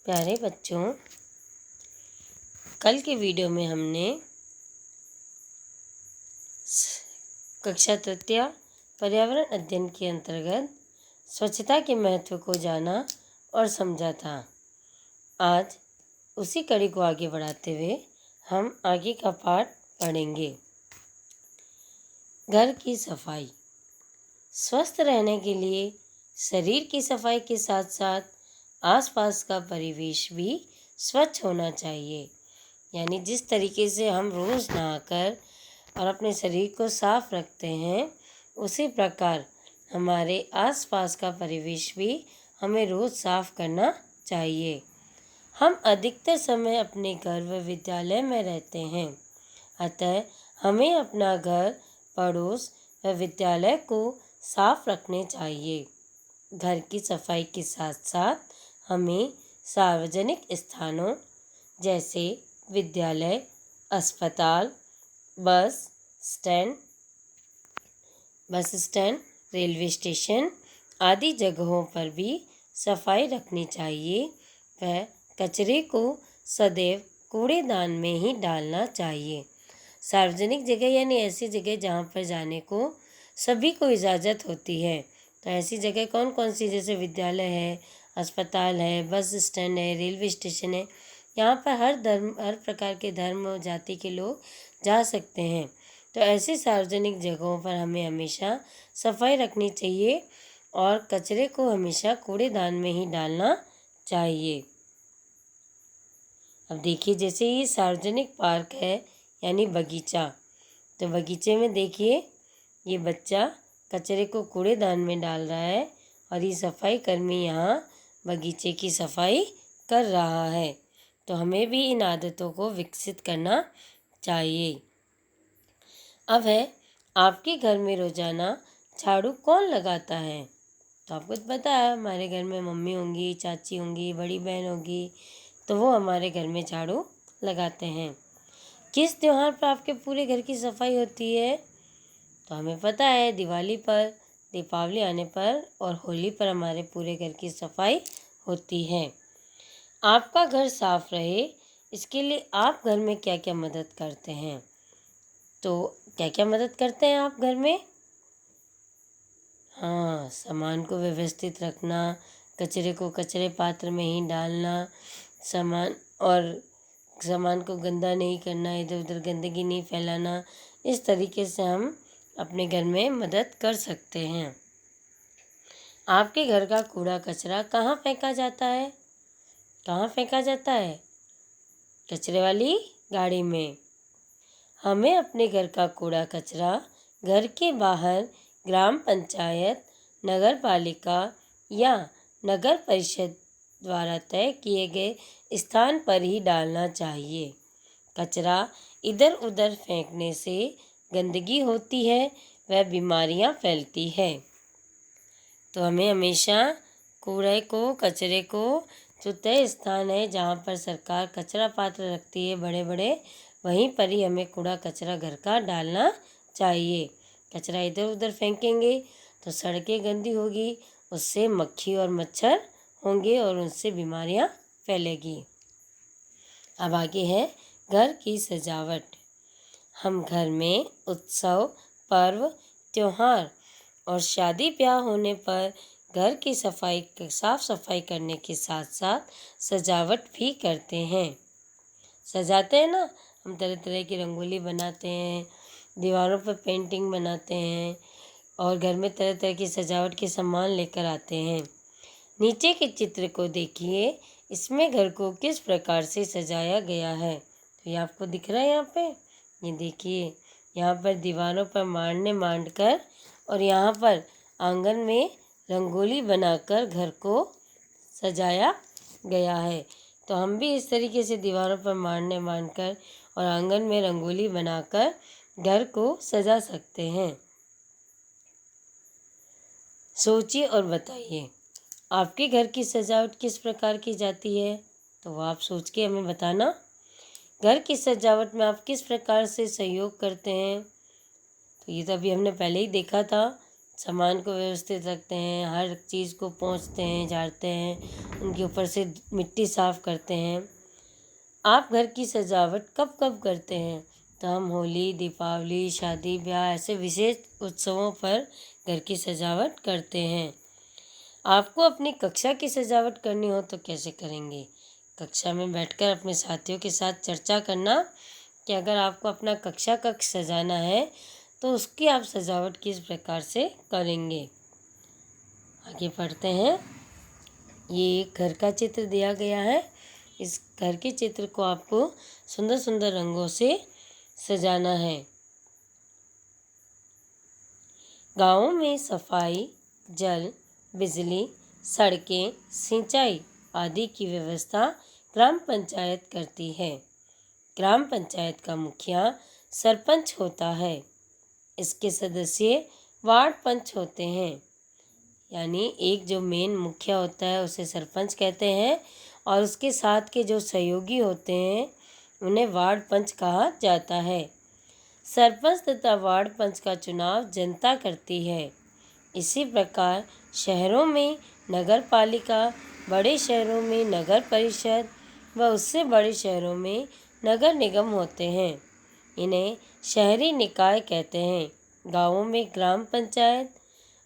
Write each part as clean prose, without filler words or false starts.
प्यारे बच्चों, कल के वीडियो में हमने कक्षा तृतीय पर्यावरण अध्ययन के अंतर्गत स्वच्छता के महत्व को जाना और समझा था। आज उसी कड़ी को आगे बढ़ाते हुए हम आगे का पाठ पढ़ेंगे। घर की सफाई। स्वस्थ रहने के लिए शरीर की सफाई के साथ साथ आसपास का परिवेश भी स्वच्छ होना चाहिए। यानी जिस तरीके से हम रोज़ नहाकर और अपने शरीर को साफ रखते हैं, उसी प्रकार हमारे आसपास का परिवेश भी हमें रोज़ साफ करना चाहिए। हम अधिकतर समय अपने घर व विद्यालय में रहते हैं, अतः हमें अपना घर, पड़ोस व विद्यालय को साफ रखने चाहिए। घर की सफाई के साथ साथ हमें सार्वजनिक स्थानों जैसे विद्यालय, अस्पताल, बस स्टैंड, रेलवे स्टेशन आदि जगहों पर भी सफाई रखनी चाहिए व कचरे को सदैव कूड़ेदान में ही डालना चाहिए। सार्वजनिक जगह यानी ऐसी जगह जहाँ पर जाने को सभी को इजाज़त होती है। तो ऐसी जगह कौन कौन सी, जैसे विद्यालय है, अस्पताल है, बस स्टैंड है, रेलवे स्टेशन है। यहाँ पर हर प्रकार के धर्म और जाति के लोग जा सकते हैं। तो ऐसी सार्वजनिक जगहों पर हमें हमेशा सफाई रखनी चाहिए और कचरे को हमेशा कूड़ेदान में ही डालना चाहिए। अब देखिए, जैसे ये सार्वजनिक पार्क है यानी बगीचा, तो बगीचे में देखिए ये बच्चा कचरे को कूड़ेदान में डाल रहा है और ये सफाई कर्मी यहाँ बगीचे की सफाई कर रहा है। तो हमें भी इन आदतों को विकसित करना चाहिए। अब है, आपके घर में रोज़ाना झाड़ू कौन लगाता है? तो आपको तो पता है, हमारे घर में मम्मी होंगी, चाची होंगी, बड़ी बहन होगी, तो वो हमारे घर में झाड़ू लगाते हैं। किस त्योहार पर आपके पूरे घर की सफाई होती है? तो हमें पता है, दिवाली पर, दीपावली आने पर और होली पर हमारे पूरे घर की सफाई होती है। आपका घर साफ रहे, इसके लिए आप घर में क्या क्या मदद करते हैं? तो क्या क्या मदद करते हैं आप घर में? हाँ, सामान को व्यवस्थित रखना, कचरे को कचरे पात्र में ही डालना, सामान को गंदा नहीं करना, इधर उधर गंदगी नहीं फैलाना। इस तरीके से हम अपने घर में मदद कर सकते हैं। आपके घर का कूड़ा कचरा कहाँ फेंका जाता है? कहाँ फेंका जाता है? कचरे वाली गाड़ी में। हमें अपने घर का कूड़ा कचरा घर के बाहर ग्राम पंचायत, नगर पालिका या नगर परिषद द्वारा तय किए गए स्थान पर ही डालना चाहिए। कचरा इधर उधर फेंकने से गंदगी होती है व बीमारियां फैलती है। तो हमें हमेशा कचरे को जो तय स्थान है जहाँ पर सरकार कचरा पात्र रखती है बड़े बड़े, वहीं पर ही हमें कूड़ा कचरा घर का डालना चाहिए। कचरा इधर उधर फेंकेंगे तो सड़कें गंदी होगी, उससे मक्खी और मच्छर होंगे और उनसे बीमारियां फैलेगी। अब आगे है घर की सजावट। हम घर में उत्सव, पर्व, त्योहार और शादी ब्याह होने पर घर की साफ सफाई करने के साथ साथ सजावट भी करते हैं। सजाते हैं ना, हम तरह तरह की रंगोली बनाते हैं, दीवारों पर पेंटिंग बनाते हैं और घर में तरह तरह की सजावट के सामान लेकर आते हैं। नीचे के चित्र को देखिए, इसमें घर को किस प्रकार से सजाया गया है। तो ये आपको दिख रहा है यहाँ पे, ये देखिए, यहाँ पर दीवारों पर मांड कर और यहाँ पर आंगन में रंगोली बनाकर घर को सजाया गया है। तो हम भी इस तरीके से दीवारों पर मांड कर और आंगन में रंगोली बनाकर घर को सजा सकते हैं। सोचिए और बताइए, आपके घर की सजावट किस प्रकार की जाती है? तो वो आप सोच के हमें बताना। घर की सजावट में आप किस प्रकार से सहयोग करते हैं? तो ये तो अभी हमने पहले ही देखा था सामान को व्यवस्थित रखते हैं, हर चीज़ को पोंछते हैं, झाड़ते हैं, उनके ऊपर से मिट्टी साफ़ करते हैं। आप घर की सजावट कब कब करते हैं? तो हम होली, दीपावली, शादी ब्याह ऐसे विशेष उत्सवों पर घर की सजावट करते हैं। आपको अपनी कक्षा की सजावट करनी हो तो कैसे करेंगे? कक्षा में बैठकर अपने साथियों के साथ चर्चा करना कि अगर आपको अपना कक्षा कक्ष सजाना है तो उसकी आप सजावट किस प्रकार से करेंगे। आगे पढ़ते हैं। ये एक घर का चित्र दिया गया है। इस घर के चित्र को आपको सुंदर सुंदर रंगों से सजाना है। गाँवों में सफाई, जल, बिजली, सड़कें, सिंचाई आदि की व्यवस्था ग्राम पंचायत करती है। ग्राम पंचायत का मुखिया सरपंच होता है। इसके सदस्य वार्ड पंच होते हैं। यानी एक जो मेन मुखिया होता है उसे सरपंच कहते हैं और उसके साथ के जो सहयोगी होते हैं उन्हें वार्ड पंच कहा जाता है। सरपंच तथा वार्ड पंच का चुनाव जनता करती है। इसी प्रकार शहरों में नगर पालिका, बड़े शहरों में नगर परिषद व उससे बड़े शहरों में नगर निगम होते हैं। इन्हें शहरी निकाय कहते हैं। गाँवों में ग्राम पंचायत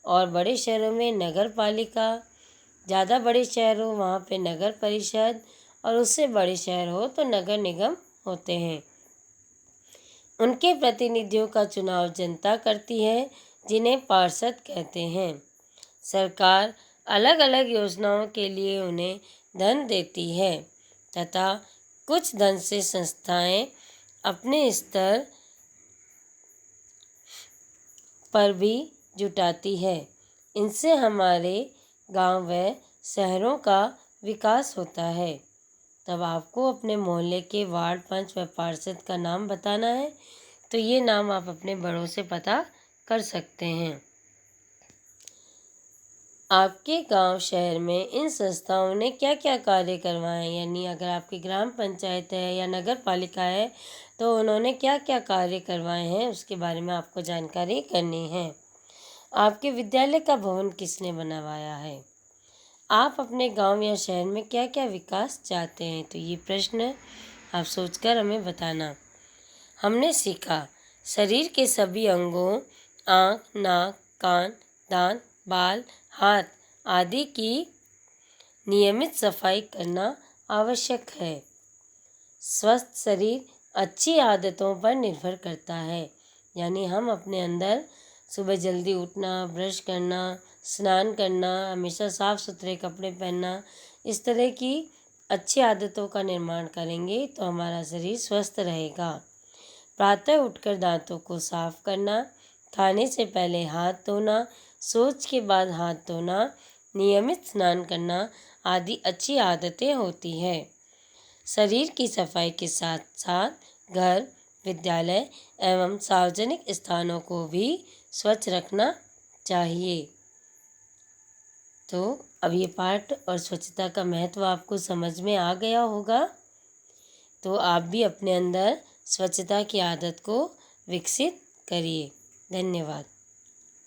और बड़े शहरों में नगर पालिका, ज़्यादा बड़े शहर हो वहाँ पे नगर परिषद और उससे बड़े शहर हो तो नगर निगम होते हैं। उनके प्रतिनिधियों का चुनाव जनता करती है जिन्हें पार्षद कहते हैं। सरकार अलग अलग योजनाओं के लिए उन्हें धन देती है तथा कुछ धन से संस्थाएं अपने स्तर पर भी जुटाती है। इनसे हमारे गांव व शहरों का विकास होता है। तब आपको अपने मोहल्ले के वार्ड पंच व पार्षद का नाम बताना है। तो ये नाम आप अपने बड़ों से पता कर सकते हैं। आपके गांव शहर में इन संस्थाओं ने क्या क्या कार्य करवाए हैं, यानी अगर आपकी ग्राम पंचायत है या नगर पालिका है तो उन्होंने क्या क्या कार्य करवाए हैं उसके बारे में आपको जानकारी करनी है। आपके विद्यालय का भवन किसने बनवाया है? आप अपने गांव या शहर में क्या क्या विकास चाहते हैं? तो ये प्रश्न आप सोचकर हमें बताना। हमने सीखा शरीर के सभी अंगों आँख, नाक, कान, दांत, बाल, हाथ आदि की नियमित सफाई करना आवश्यक है। स्वस्थ शरीर अच्छी आदतों पर निर्भर करता है। यानी हम अपने अंदर सुबह जल्दी उठना, ब्रश करना, स्नान करना, हमेशा साफ़ सुथरे कपड़े पहनना, इस तरह की अच्छी आदतों का निर्माण करेंगे तो हमारा शरीर स्वस्थ रहेगा। प्रातः उठकर दांतों को साफ करना, खाने से पहले हाथ धोना, शौच के बाद हाथ धोना, नियमित स्नान करना आदि अच्छी आदतें होती है। शरीर की सफाई के साथ साथ घर, विद्यालय एवं सार्वजनिक स्थानों को भी स्वच्छ रखना चाहिए। तो अब ये पाठ और स्वच्छता का महत्व आपको समझ में आ गया होगा। तो आप भी अपने अंदर स्वच्छता की आदत को विकसित करिए। धन्यवाद।